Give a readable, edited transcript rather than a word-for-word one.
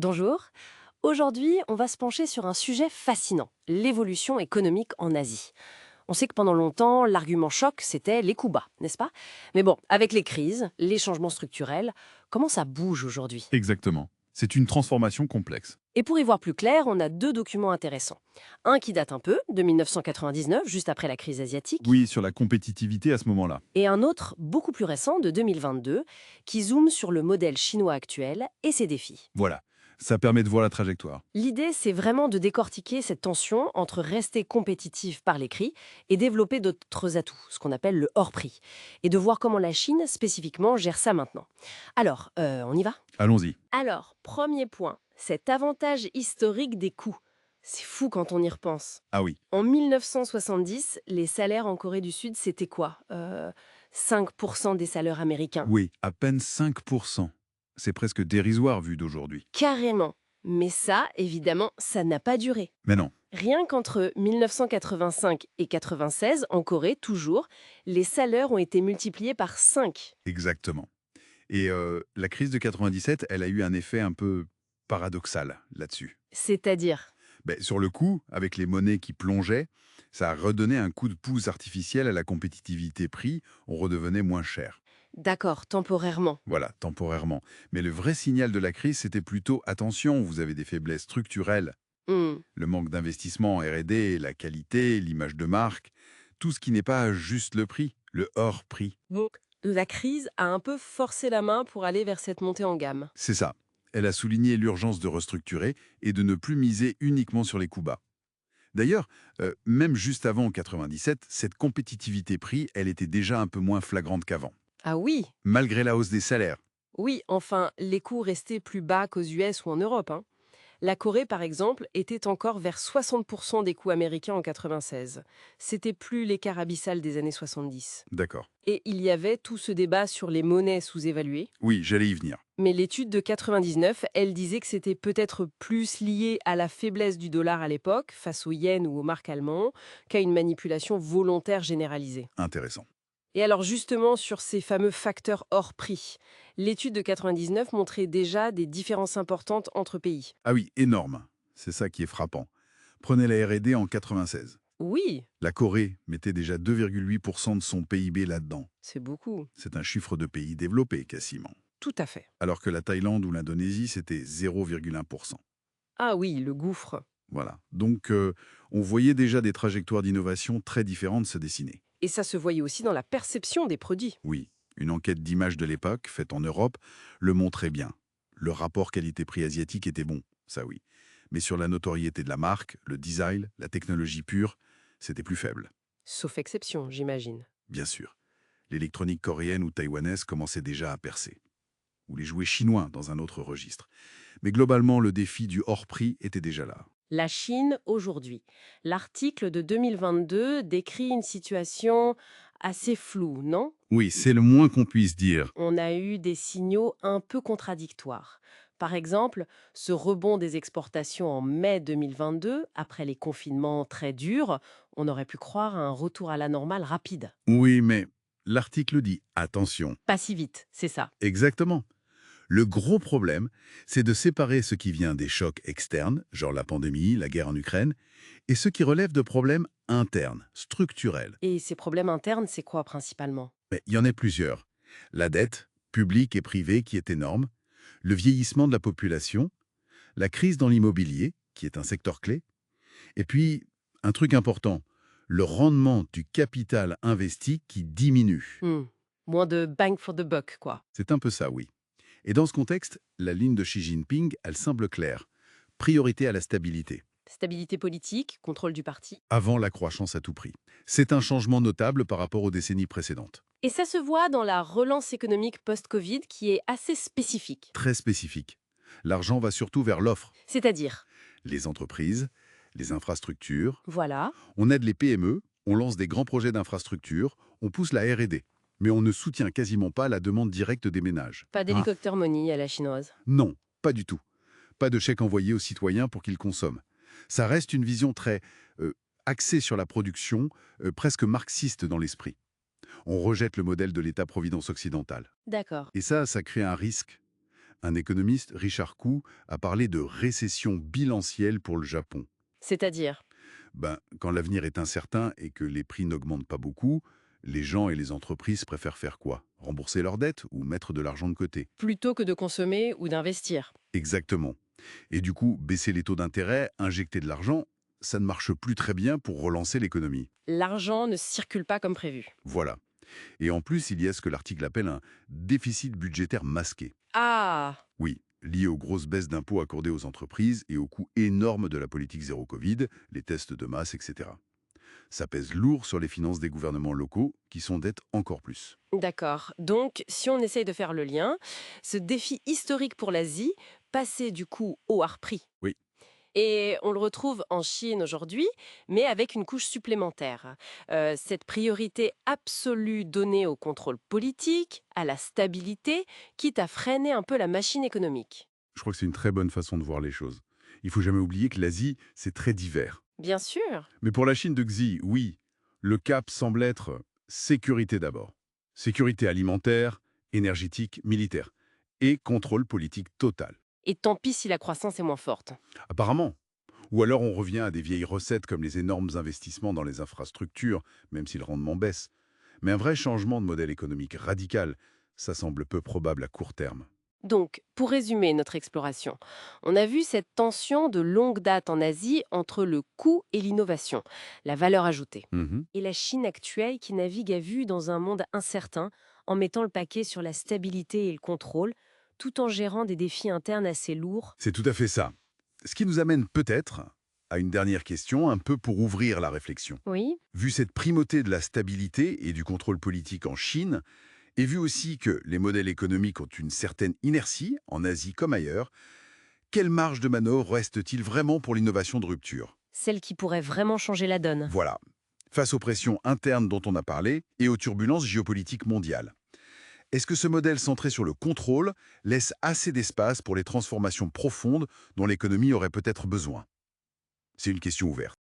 Bonjour. Aujourd'hui, on va se pencher sur un sujet fascinant, l'évolution économique en Asie. On sait que pendant longtemps, l'argument choc, c'était les coups bas, n'est-ce pas? Mais bon, avec les crises, les changements structurels, comment ça bouge aujourd'hui? Exactement. C'est une transformation complexe. Et pour y voir plus clair, on a deux documents intéressants. Un qui date un peu, de 1999, juste après la crise asiatique, Oui, sur la compétitivité à ce moment-là. et un autre beaucoup plus récent, de 2022, qui zoome sur le modèle chinois actuel et ses défis. Voilà. Ça permet de voir la trajectoire. L'idée, c'est vraiment de décortiquer cette tension entre rester compétitif par l'écrit et développer d'autres atouts, ce qu'on appelle le hors-prix, et de voir comment la Chine, spécifiquement, gère ça maintenant. Alors, on y va? Allons-y. Alors, premier point, cet avantage historique des coûts. C'est fou quand on y repense. Ah oui. En 1970, les salaires en Corée du Sud, c'était quoi 5% des salaires américains. Oui, à peine 5%. C'est presque dérisoire vu d'aujourd'hui. Carrément. Mais ça, évidemment, ça n'a pas duré. Mais non, Rien qu'entre 1985 et 96, en Corée toujours, les salaires ont été multipliés par 5. exactement. Et la crise de 97, elle a eu un effet un peu paradoxal là-dessus. C'est-à-dire, Sur le coup, avec les monnaies qui plongeaient, ça a redonné un coup de pouce artificiel à la compétitivité prix, on redevenait moins cher. d'accord, temporairement. Voilà, temporairement. Mais le vrai signal de la crise, c'était plutôt attention, vous avez des faiblesses structurelles. Hmm. Le manque d'investissement en R&D, la qualité, l'image de marque, tout ce qui n'est pas juste le prix, le hors-prix. Donc, la crise a un peu forcé la main pour aller vers cette montée en gamme. C'est ça. Elle a souligné l'urgence de restructurer et de ne plus miser uniquement sur les coups bas. D'ailleurs, même juste avant en 97, cette compétitivité prix, elle était déjà un peu moins flagrante qu'avant. Ah oui, Malgré la hausse des salaires. oui, enfin, les coûts restaient plus bas qu'aux US ou en Europe, hein. La Corée, par exemple, était encore vers 60% des coûts américains en 96. C'était plus l'écart abyssal des années 70. D'accord. Et il y avait tout ce débat sur les monnaies sous-évaluées. Oui, j'allais y venir. Mais l'étude de 99, elle disait que c'était peut-être plus lié à la faiblesse du dollar à l'époque, face au yen ou aux marques allemandes, qu'à une manipulation volontaire généralisée. Intéressant. Et alors justement, sur ces fameux facteurs hors prix, l'étude de 99 montrait déjà des différences importantes entre pays. Ah oui, énorme. C'est ça qui est frappant. Prenez la R&D en 96. Oui, La Corée mettait déjà 2,8% de son PIB là-dedans. c'est beaucoup. C'est un chiffre de pays développé, quasiment. Tout à fait. Alors que la Thaïlande ou l'Indonésie, c'était 0,1%. Ah oui, le gouffre. Voilà. Donc, on voyait déjà des trajectoires d'innovation très différentes se dessiner. Et ça se voyait aussi dans la perception des produits. Oui, une enquête d'image de l'époque, faite en Europe, le montrait bien. Le rapport qualité-prix asiatique était bon, ça oui. Mais sur la notoriété de la marque, le design, la technologie pure, c'était plus faible, Sauf exception, j'imagine. bien sûr. L'électronique coréenne ou taïwanaise commençait déjà à percer. Ou les jouets chinois dans un autre registre. Mais globalement, le défi du hors-prix était déjà là. La Chine aujourd'hui. L'article de 2022 décrit une situation assez floue, non? Oui, c'est le moins qu'on puisse dire. On a eu des signaux un peu contradictoires. Par exemple, ce rebond des exportations en mai 2022, après les confinements très durs, on aurait pu croire à un retour à la normale rapide. Oui, mais l'article dit attention. Pas si vite, c'est ça. Exactement. Le gros problème, c'est de séparer ce qui vient des chocs externes, genre la pandémie, la guerre en Ukraine, et ce qui relève de problèmes internes, structurels. Et ces problèmes internes, c'est quoi principalement? Mais il y en a plusieurs. La dette, publique et privée, qui est énorme, le vieillissement de la population, la crise dans l'immobilier, qui est un secteur clé, et puis, un truc important, le rendement du capital investi qui diminue. Hmm. Moins de bang for the buck, quoi. C'est un peu ça, oui. Et dans ce contexte, la ligne de Xi Jinping, elle semble claire. Priorité à la stabilité, Stabilité politique, contrôle du parti. avant la croissance à tout prix. C'est un changement notable par rapport aux décennies précédentes. Et ça se voit dans la relance économique post-Covid qui est assez spécifique. Très spécifique. L'argent va surtout vers l'offre. C'est-à-dire, Les entreprises, les infrastructures. voilà, On aide les PME, on lance des grands projets d'infrastructures, on pousse la R&D. Mais on ne soutient quasiment pas la demande directe des ménages. pas Ah, d'hélicoptère money à la chinoise. non, pas du tout. Pas de chèque envoyé aux citoyens pour qu'ils consomment. Ça reste une vision très axée sur la production, presque marxiste dans l'esprit. On rejette le modèle de l'État-providence occidental. D'accord. Et ça crée un risque. Un économiste, Richard Koo, a parlé de récession bilancielle pour le Japon. C'est-à-dire? Quand l'avenir est incertain et que les prix n'augmentent pas beaucoup, les gens et les entreprises préfèrent faire quoi? Rembourser leurs dettes ou mettre de l'argent de côté? Plutôt que de consommer ou d'investir. Exactement. Et du coup, baisser les taux d'intérêt, injecter de l'argent, ça ne marche plus très bien pour relancer l'économie. L'argent ne circule pas comme prévu. Voilà. Et en plus, il y a ce que l'article appelle un déficit budgétaire masqué. Ah! Oui, lié aux grosses baisses d'impôts accordées aux entreprises et aux coûts énormes de la politique zéro Covid, les tests de masse, etc. Ça pèse lourd sur les finances des gouvernements locaux qui s'endettent encore plus. D'accord. Donc, si on essaye de faire le lien, ce défi historique pour l'Asie, passer du coup au hard prix. Oui, Et on le retrouve en Chine aujourd'hui, mais avec une couche supplémentaire. Cette priorité absolue donnée au contrôle politique, à la stabilité, quitte à freiner un peu la machine économique. je crois que c'est une très bonne façon de voir les choses. Il faut jamais oublier que l'Asie, c'est très divers. Bien sûr. Mais pour la Chine de Xi, oui, le cap semble être sécurité d'abord. Sécurité alimentaire, énergétique, militaire. Et contrôle politique total. Et tant pis si la croissance est moins forte. Apparemment. Ou alors on revient à des vieilles recettes comme les énormes investissements dans les infrastructures, même si le rendement baisse. Mais un vrai changement de modèle économique radical, ça semble peu probable à court terme. Donc, pour résumer notre exploration, on a vu cette tension de longue date en Asie entre le coût et l'innovation, la valeur ajoutée. Mhm. Et la Chine actuelle qui navigue à vue dans un monde incertain en mettant le paquet sur la stabilité et le contrôle, tout en gérant des défis internes assez lourds. C'est tout à fait ça. Ce qui nous amène peut-être à une dernière question, un peu pour ouvrir la réflexion. Oui, Vu cette primauté de la stabilité et du contrôle politique en Chine, et vu aussi que les modèles économiques ont une certaine inertie, en Asie comme ailleurs, quelle marge de manœuvre reste-t-il vraiment pour l'innovation de rupture? celle qui pourrait vraiment changer la donne. Voilà. Face aux pressions internes dont on a parlé et aux turbulences géopolitiques mondiales. Est-ce que ce modèle centré sur le contrôle laisse assez d'espace pour les transformations profondes dont l'économie aurait peut-être besoin? C'est une question ouverte.